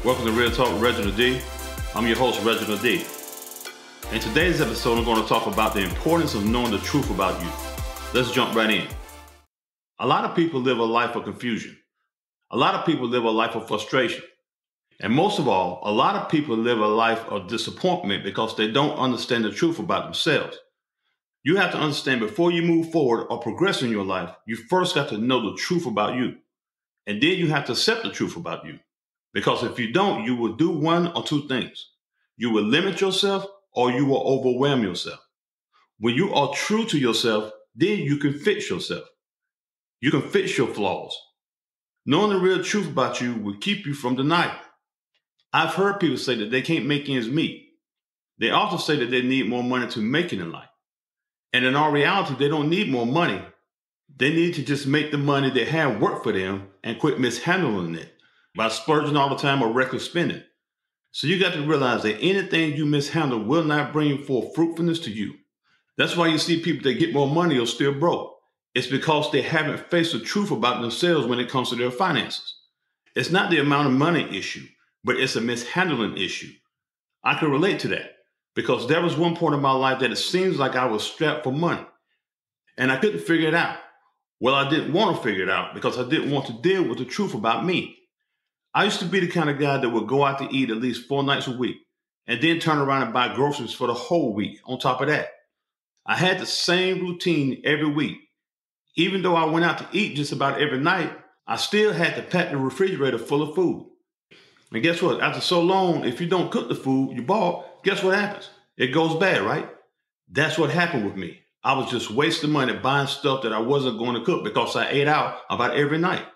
Welcome to Real Talk with Reginald D. I'm your host, Reginald D. In today's episode, I'm going to talk about the importance of knowing the truth about you. Let's jump right in. A lot of people live a life of confusion. A lot of people live a life of frustration. And most of all, a lot of people live a life of disappointment because they don't understand the truth about themselves. You have to understand before you move forward or progress in your life, you first got to know the truth about you. And then you have to accept the truth about you. Because if you don't, you will do one or two things. You will limit yourself or you will overwhelm yourself. When you are true to yourself, then you can fix yourself. You can fix your flaws. Knowing the real truth about you will keep you from denial. I've heard people say that they can't make ends meet. They also say that they need more money to make it in life. And in all reality, they don't need more money. They need to just make the money they have work for them and quit mishandling it by splurging all the time or reckless spending. So you got to realize that anything you mishandle will not bring forth fruitfulness to you. That's why you see people that get more money are still broke. It's because they haven't faced the truth about themselves when it comes to their finances. It's not the amount of money issue, but it's a mishandling issue. I can relate to that because there was one point in my life that it seems like I was strapped for money and I couldn't figure it out. Well, I didn't want to figure it out because I didn't want to deal with the truth about me. I used to be the kind of guy that would go out to eat at least 4 nights a week and then turn around and buy groceries for the whole week on top of that. I had the same routine every week. Even though I went out to eat just about every night, I still had to pack the refrigerator full of food. And guess what? After so long, if you don't cook the food you bought, guess what happens? It goes bad, right? That's what happened with me. I was just wasting money buying stuff that I wasn't going to cook because I ate out about every night.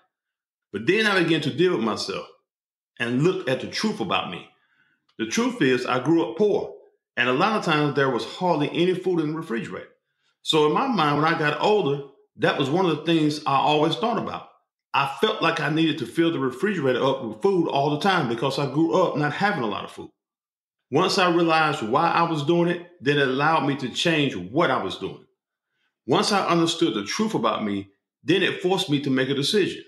But then I began to deal with myself and look at the truth about me. The truth is I grew up poor, and a lot of times there was hardly any food in the refrigerator. So in my mind, when I got older, that was one of the things I always thought about. I felt like I needed to fill the refrigerator up with food all the time because I grew up not having a lot of food. Once I realized why I was doing it, then it allowed me to change what I was doing. Once I understood the truth about me, then it forced me to make a decision.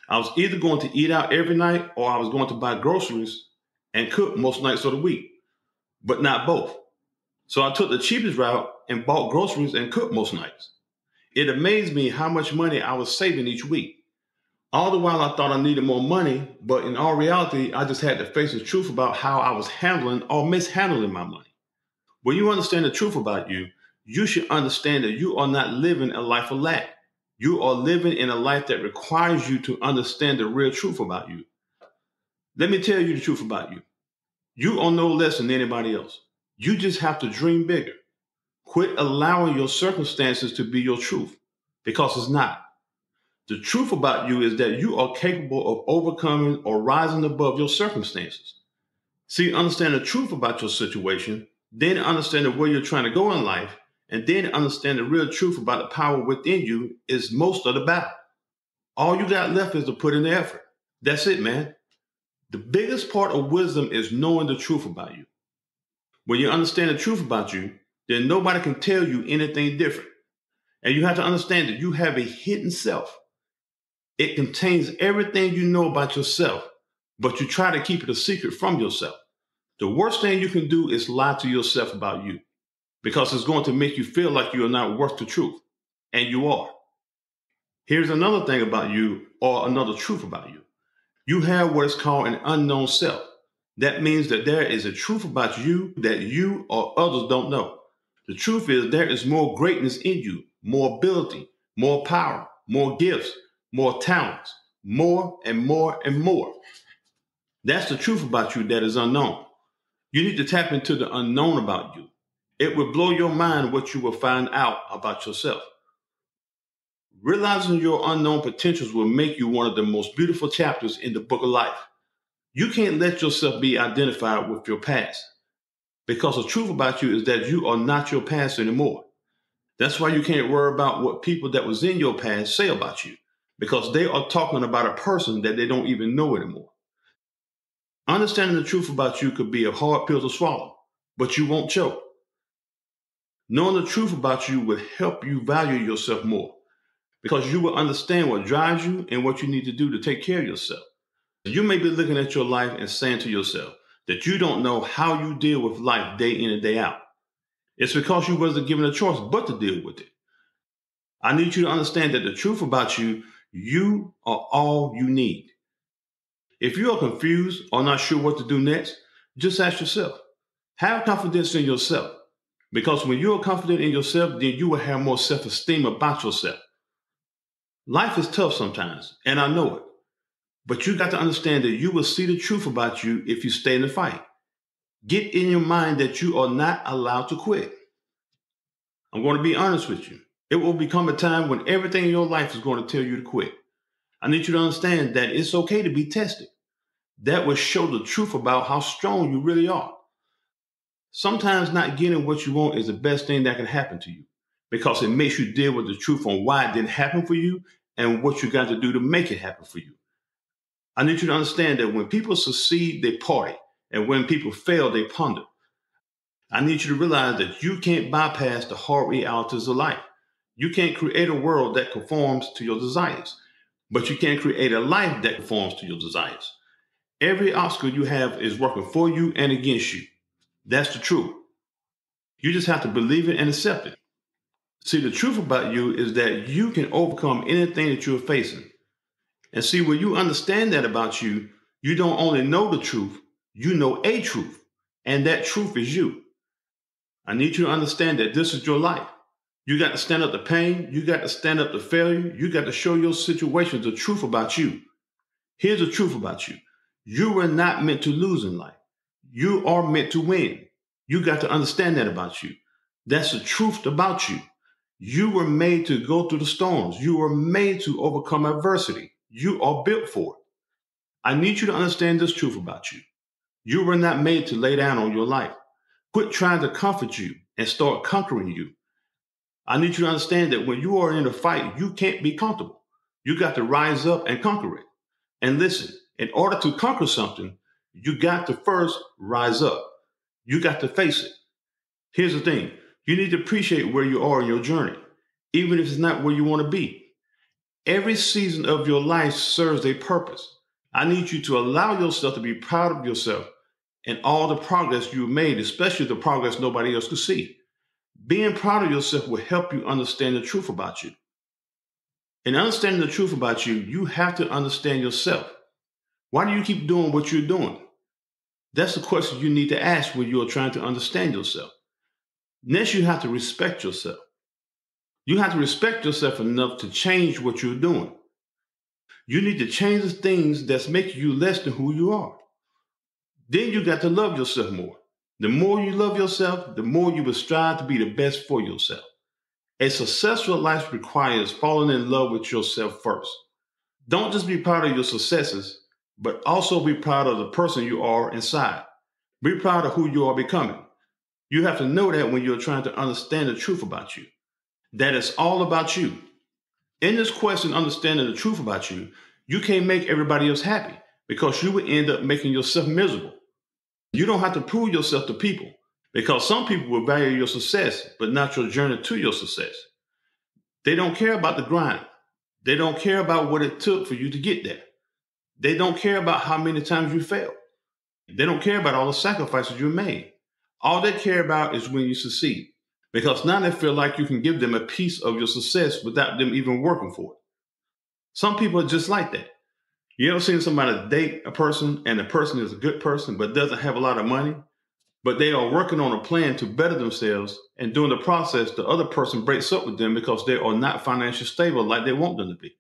I was either going to eat out every night or I was going to buy groceries and cook most nights of the week, but not both. So I took the cheapest route and bought groceries and cooked most nights. It amazed me how much money I was saving each week. All the while I thought I needed more money, but in all reality, I just had to face the truth about how I was handling or mishandling my money. When you understand the truth about you, you should understand that you are not living a life of lack. You are living in a life that requires you to understand the real truth about you. Let me tell you the truth about you. You are no less than anybody else. You just have to dream bigger. Quit allowing your circumstances to be your truth because it's not. The truth about you is that you are capable of overcoming or rising above your circumstances. See, understand the truth about your situation, then understand where you're trying to go in life, and then understand the real truth about the power within you is most of the battle. All you got left is to put in the effort. That's it, man. The biggest part of wisdom is knowing the truth about you. When you understand the truth about you, then nobody can tell you anything different. And you have to understand that you have a hidden self. It contains everything you know about yourself, but you try to keep it a secret from yourself. The worst thing you can do is lie to yourself about you because it's going to make you feel like you are not worth the truth, and you are. Here's another thing about you or another truth about you. You have what is called an unknown self. That means that there is a truth about you that you or others don't know. The truth is there is more greatness in you, more ability, more power, more gifts, more talents, more and more and more. That's the truth about you that is unknown. You need to tap into the unknown about you. It will blow your mind what you will find out about yourself. Realizing your unknown potentials will make you one of the most beautiful chapters in the book of life. You can't let yourself be identified with your past because the truth about you is that you are not your past anymore. That's why you can't worry about what people that was in your past say about you because they are talking about a person that they don't even know anymore. Understanding the truth about you could be a hard pill to swallow, but you won't choke. Knowing the truth about you will help you value yourself more because you will understand what drives you and what you need to do to take care of yourself. You may be looking at your life and saying to yourself that you don't know how you deal with life day in and day out. It's because you wasn't given a choice but to deal with it. I need you to understand that the truth about you, you are all you need. If you are confused or not sure what to do next, just ask yourself. Have confidence in yourself. Because when you are confident in yourself, then you will have more self-esteem about yourself. Life is tough sometimes, and I know it. But you got to understand that you will see the truth about you if you stay in the fight. Get in your mind that you are not allowed to quit. I'm going to be honest with you. It will become a time when everything in your life is going to tell you to quit. I need you to understand that it's okay to be tested. That will show the truth about how strong you really are. Sometimes not getting what you want is the best thing that can happen to you because it makes you deal with the truth on why it didn't happen for you and what you got to do to make it happen for you. I need you to understand that when people succeed, they party. And when people fail, they ponder. I need you to realize that you can't bypass the hard realities of life. You can't create a world that conforms to your desires, but you can create a life that conforms to your desires. Every obstacle you have is working for you and against you. That's the truth. You just have to believe it and accept it. See, the truth about you is that you can overcome anything that you're facing. And see, when you understand that about you, you don't only know the truth, you know a truth. And that truth is you. I need you to understand that this is your life. You got to stand up to pain. You got to stand up to failure. You got to show your situations the truth about you. Here's the truth about you. You were not meant to lose in life. You are meant to win. You got to understand that about you. That's the truth about you. You were made to go through the storms. You were made to overcome adversity. You are built for it. I need you to understand this truth about you. You were not made to lay down on your life. Quit trying to comfort you and start conquering you. I need you to understand that when you are in a fight, you can't be comfortable. You got to rise up and conquer it. And listen, in order to conquer something, you got to first rise up. You got to face it. Here's the thing. You need to appreciate where you are in your journey, even if it's not where you want to be. Every season of your life serves a purpose. I need you to allow yourself to be proud of yourself and all the progress you've made, especially the progress nobody else could see. Being proud of yourself will help you understand the truth about you. In understanding the truth about you, you have to understand yourself. Why do you keep doing what you're doing? That's the question you need to ask when you are trying to understand yourself. Next, you have to respect yourself. You have to respect yourself enough to change what you're doing. You need to change the things that's making you less than who you are. Then you got to love yourself more. The more you love yourself, the more you will strive to be the best for yourself. A successful life requires falling in love with yourself first. Don't just be proud of your successes, but also be proud of the person you are inside. Be proud of who you are becoming. You have to know that when you're trying to understand the truth about you, that it's all about you. In this question, understanding the truth about you, you can't make everybody else happy because you will end up making yourself miserable. You don't have to prove yourself to people because some people will value your success, but not your journey to your success. They don't care about the grind. They don't care about what it took for you to get there. They don't care about how many times you failed. They don't care about all the sacrifices you made. All they care about is when you succeed, because now they feel like you can give them a piece of your success without them even working for it. Some people are just like that. You ever seen somebody date a person and the person is a good person but doesn't have a lot of money, but they are working on a plan to better themselves, and during the process, the other person breaks up with them because they are not financially stable like they want them to be.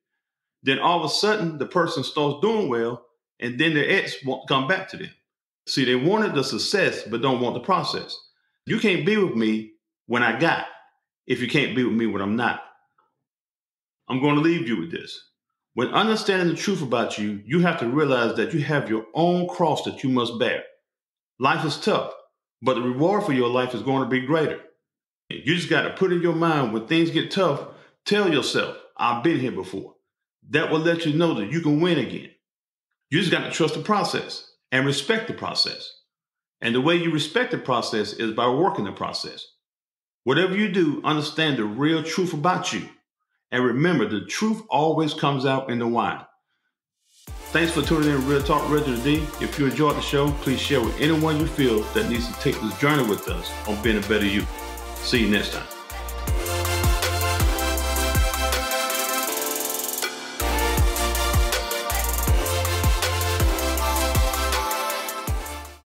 Then all of a sudden, the person starts doing well, and then their ex won't come back to them. See, they wanted the success, but don't want the process. You can't be with me when I got, if you can't be with me when I'm not. I'm going to leave you with this. When understanding the truth about you, you have to realize that you have your own cross that you must bear. Life is tough, but the reward for your life is going to be greater. You just got to put in your mind when things get tough, tell yourself, I've been here before. That will let you know that you can win again. You just got to trust the process and respect the process. And the way you respect the process is by working the process. Whatever you do, understand the real truth about you. And remember, the truth always comes out in the wine. Thanks for tuning in to Real Talk Reginald D. If you enjoyed the show, please share with anyone you feel that needs to take this journey with us on being a better you. See you next time.